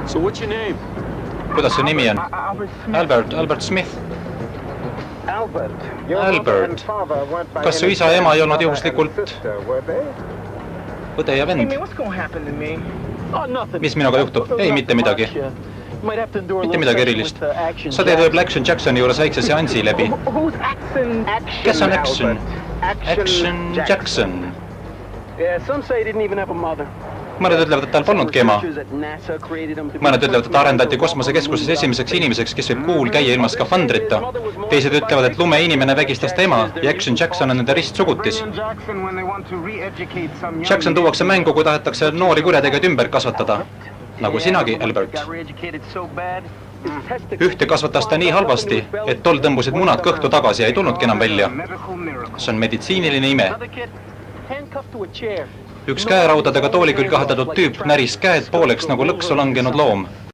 So what's your name? Kuidas su nimi on? Albert Smith. Albert. Kas su isa ja ema ei olnud juhuslikult õde ja vend? Mis minuga juhtub? Ei, mitte midagi. Mitte midagi erilist. Sa teed võib-olla Action Jacksoni juures väikse seansi läbi. Kes on Action? Action Jackson. Mõned ütlevad, et tal polnudki ema. Mõned ütlevad, et arendati kosmosekeskuses esimeseks inimeseks, kes võib kuul käia ilma skafandrita. Teised ütlevad, et lumeinimene vägistas ta ema ja Action Jackson on nende ristsugutis. Jackson tuuakse mängu, kui tahetakse noori kurjategijaid ümber kasvatada. Nagu sinagi, Albert. Ühte kasvatas ta nii halvasti, et tol tõmbusid munad kõhtu tagasi ja ei tulnudki enam välja. See on meditsiiniline ime. Üks käeraudadega tooli külge ahatatud tüüp näris käed pooleks nagu lõksu langenud loom.